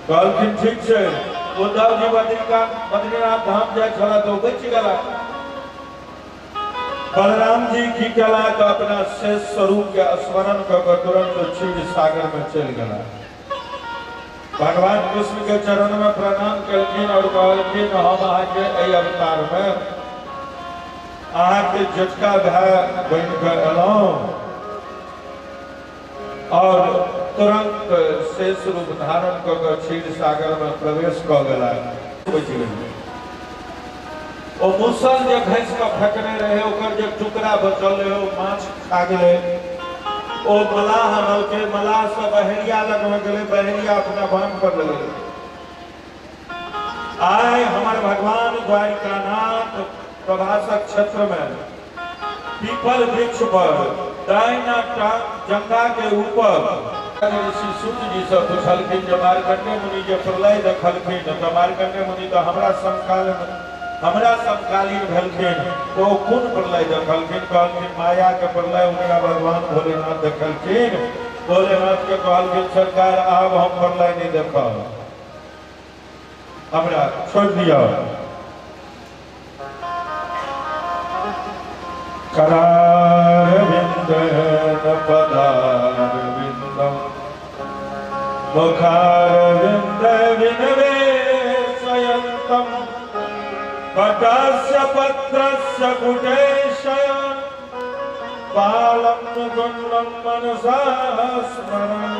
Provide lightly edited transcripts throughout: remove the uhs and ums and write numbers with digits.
कहलखिन ठीक है। उद्धव जी बद्रीनाथ धाम जाए छला तो बच गला। बलराम जी की कला तो अपना शेष स्वरूप के स्मरण कर तुरंत क्षीर सागर में चल गया। भगवान कृष्ण के चरण में प्रणाम करथिन और कहलखिन हम आके एहि अवतार में आके जटका भाई बन के एलौं और तुरंत शेष रूप धारण कर क्षीर सागर में प्रवेश कर गला। ओ मुसल जे घस के फेंकने रहे ओकर जे टुकड़ा बचल रहे ओ माछ खा गए। ओ मलाह के मलाह से बहरिया लगने गए, बहरिया अपना बांध पर लगे। आए हमारे भगवान द्वारिकानाथ प्रभासक क्षेत्र में पीपल वृक्ष पर दाहिना जंगा के ऊपर ऋषि सूत जी से पूछलखिन जे मार्कंडेय मुनि जे प्रलय देखलखिन तो मार्कंडेय मुनि तो हमरा समकालीन भेलखिन तो कोन प्रलय देखलखिन? कहलखिन माया के प्रलय उनका भगवान भोलेनाथ देखलखिन। भोलेनाथ के कहलखिन सरकार आब हम प्रलय नहीं देखब, हमरा छोड़ दिया। करार विंदन पदार विंदम मुखार विंद विनवे स्वयंतम पटस्य पत्रस्य कुटेशय बालम गुणम मनसा स्मरण।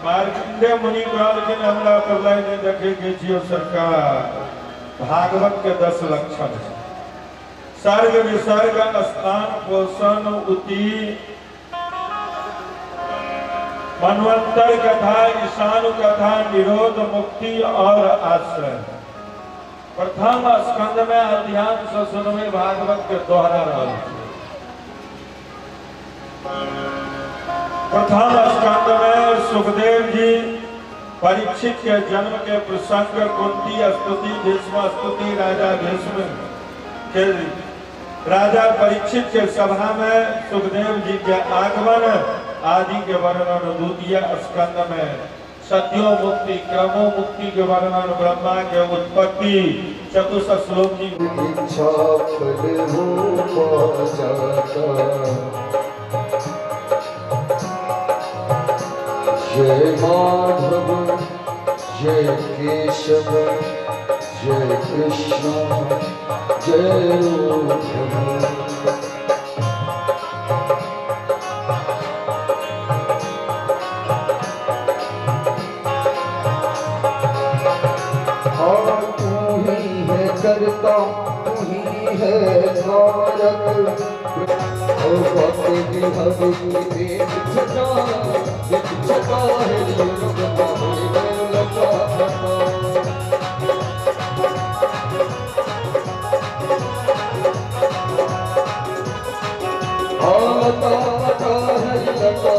मार्कंडेय मुनि कहलखिन हमरा प्रलय नहीं देखे के छियो सरकार। भागवत के 10 लक्षण है। सर्ग विसर्ग स्थान पोषण उति मनवंतर कथा ईशानु कथा निरोध मुक्ति और आश्रय। प्रथम स्कंद में अध्यात्म से सुनवे भागवत के दोहरा रहल। प्रथम स्कंद में सुखदेव जी परीक्षित के जन्म के प्रसंग, कुंती स्तुति, भीष्म स्तुति, राजा भीष्म के राजा परीक्षित के सभा में सुखदेव जी के आगमन आदि के वर्णन। द्वितीय स्कंद में सत्यो मुक्ति क्रमो मुक्ति के वर्णन, ब्रह्मा के उत्पत्ति, चतुर्थ श्लोक की इच्छा फल हो जाता। जय माधव जय केशव जय कृष्ण जय रूप। करता तू ही है कारक और बातें भी हमें तेरे छटा है लोग लगा लता है लता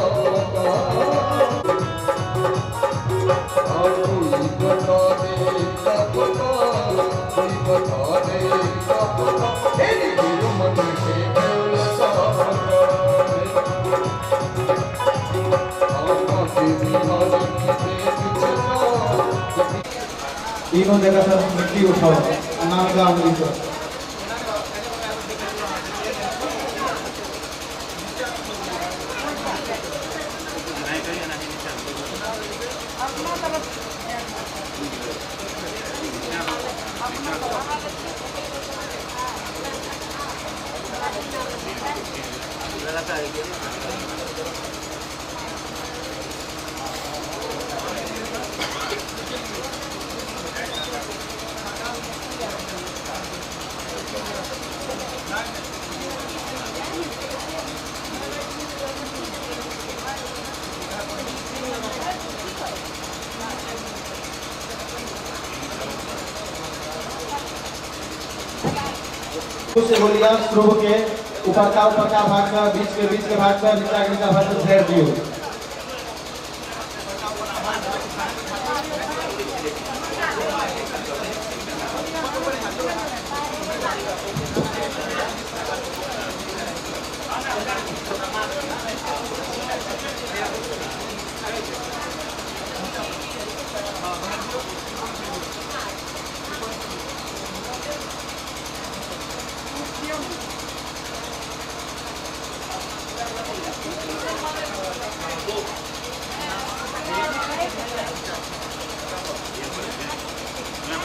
तीनों जगह से मिट्टी उठाओ, नाम का अमृत। से बोलिया स्रोह के ऊपर का भाग का बीच के भाग का नीचा के नीचा भाग से घेर दियो।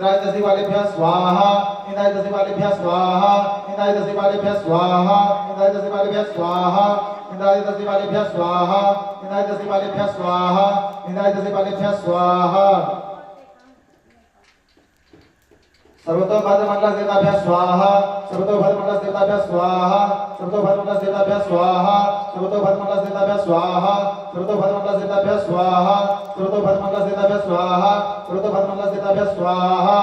इंद्रायतसी वालेभ्यः स्वाहा इंद्रायतसी वालेभ्यः स्वाहा इंद्रायतसी वालेभ्यः स्वाहा इंद्रायतसी वालेभ्यः स्वाहा इंद्रायतसी वालेभ्यः स्वाहा इंद्रायतसी वालेभ्यः स्वाहा इंद्रायतसी वालेभ्यः स्वाहा सर्वतो भद्रमंडल देवताभ्यः स्वाहा सर्वतो भद्रमंडल देवताभ्यः स्वाहा सर्वतो भद्रमंडल देवताभ्यः स्वाहा सर्वतो भद्रमंडल देवताभ्यः स्वाहा सर्वतो भद्रमंडल देवताभ्यः स्वाहा सर्वतो भद्रमंडल देवताभ्यः स्वाहा सर्वतो भद्रमंडल देवताभ्यः स्वाहा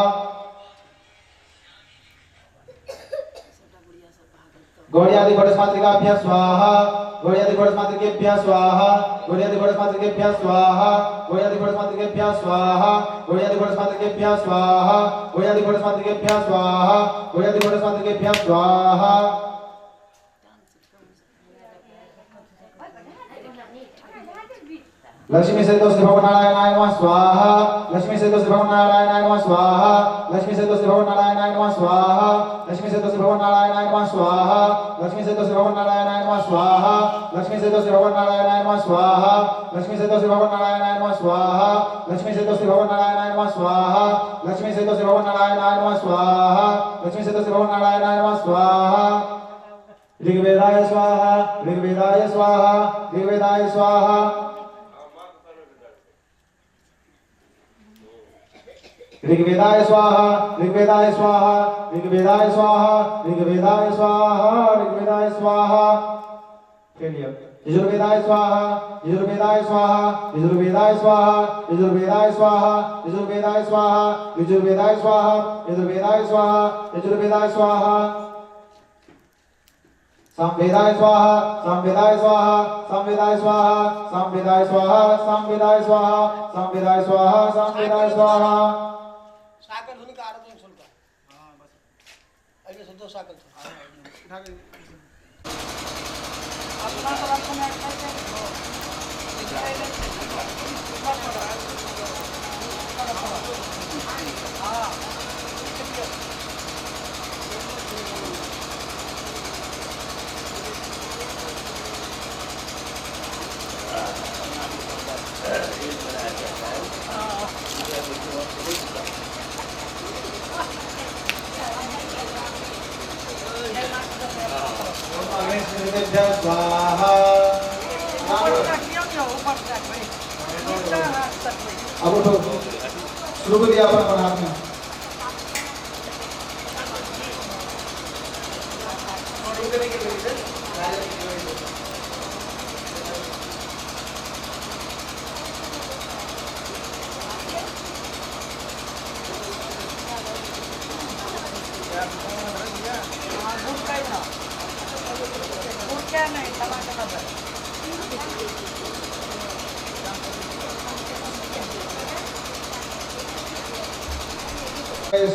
गौड़ियादि घोड़स्मातृकाभ्यः स्वाहा गौड़ियादि घोड़स्मातृकेभ्यः स्वाहा गौड़ियादि घोड़स्मातृकेभ्यः स्वाहा गौड़ियादि घोड़स्मातृकेभ्यः स्वाहा गौड़ियादि घोड़स्मातृकेभ्यः स्वाहा गौड़ियादि घोड़स्मातृकेभ्यः स्वाहा गौड़ियादि घोड़स्मातृकेभ्यः स्वाहा लक्ष्मी से तो श्री भगवान नारायणाय नमः स्वाहा लक्ष्मी से तो श्री भगवान नारायणाय नमः स्वाहा लक्ष्मी से तो श्री भगवान नारायणाय नमः स्वाहा लक्ष्मी से तो श्री भगवान नारायणाय नमः स्वाहा लक्ष्मी से तो श्री भगवान नारायणाय नमः स्वाहा लक्ष्मी से तो श्री भगवान नारायणाय नमः स्वाहा लक्ष्मी से तो श्री भगवान नारायणाय नमः स्वाहा लक्ष्मी से तो श्री भगवान नारायणाय नमः स्वाहा लक्ष्मी से तो श्री भगवान नारायणाय नमः स्वाहा लक्ष्मी से तो श्री भगवान नारायणाय नमः स्वाहा ऋग्वेदाय स्वाहा ऋग्वेदाय स्वाहा ऋग्वेदाय स्वाहा ऋग्वेदाय स्वाहा ऋग्वेदाय स्वाहा ऋग्वेदाय स्वाहा ऋग्वेदाय स्वाहा ऋग्वेदाय स्वाहा चलिए यजुर्वेदाय स्वाहा यजुर्वेदाय स्वाहा यजुर्वेदाय स्वाहा यजुर्वेदाय स्वाहा यजुर्वेदाय स्वाहा यजुर्वेदाय स्वाहा यजुर्वेदाय स्वाहा यजुर्वेदाय स्वाहा संवेदाय स्वाहा संवेदाय स्वाहा संवेदाय स्वाहा संवेदाय स्वाहा संवेदाय स्वाहा संवेदाय स्वाहा संवेदाय स्वाहा साकल धुनी का आरती सुनता हां बस ऐसे सुन दो साकल उठा के अपना तरफ से मैं करते हां स्वाहा अब उठो शुरू कर दिया अपन हाथ में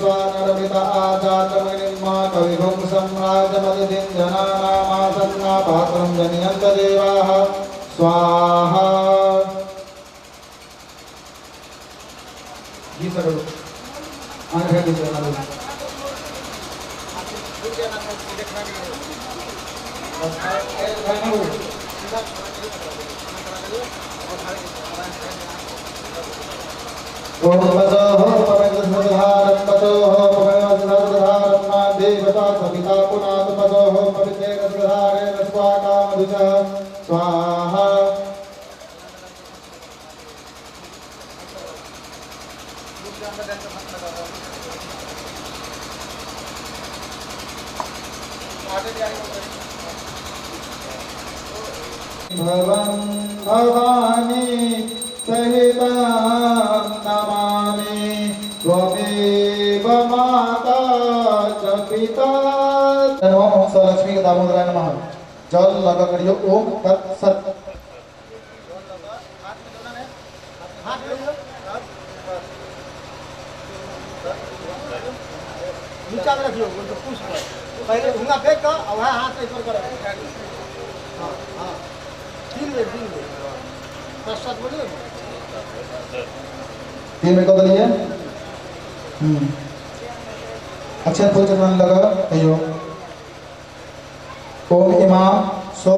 स्वानरमिता आजातमनिर्मा कविभुं सम्राजमदितिं जनानामासन्ना पात्रं जनयन्त देवाः स्वाहा जी सर आगे भेज दीजिए ओम बसो हो पवित्र सुधारं बसो हो पवित्र सुधारं मा देवता सविता पुनात बसो हो पवित्र सुधारे स्वाकाम दुजः स्वाहा भवं भवानी सहितं नमामि त्वमेव माता च पिता। ओम लक्ष्मी दामोदराय नमः। जल लगा करियो ओम तत्सत। नीचा में रखियो उनको पुश कर पहले घुंगा फेंक कर और वहां हाथ से ऊपर करो हां हां दिन में पश्चात बोलिए 3 मिनट को लिए अक्षर फूल चंदन लगा कहियो ओम इमा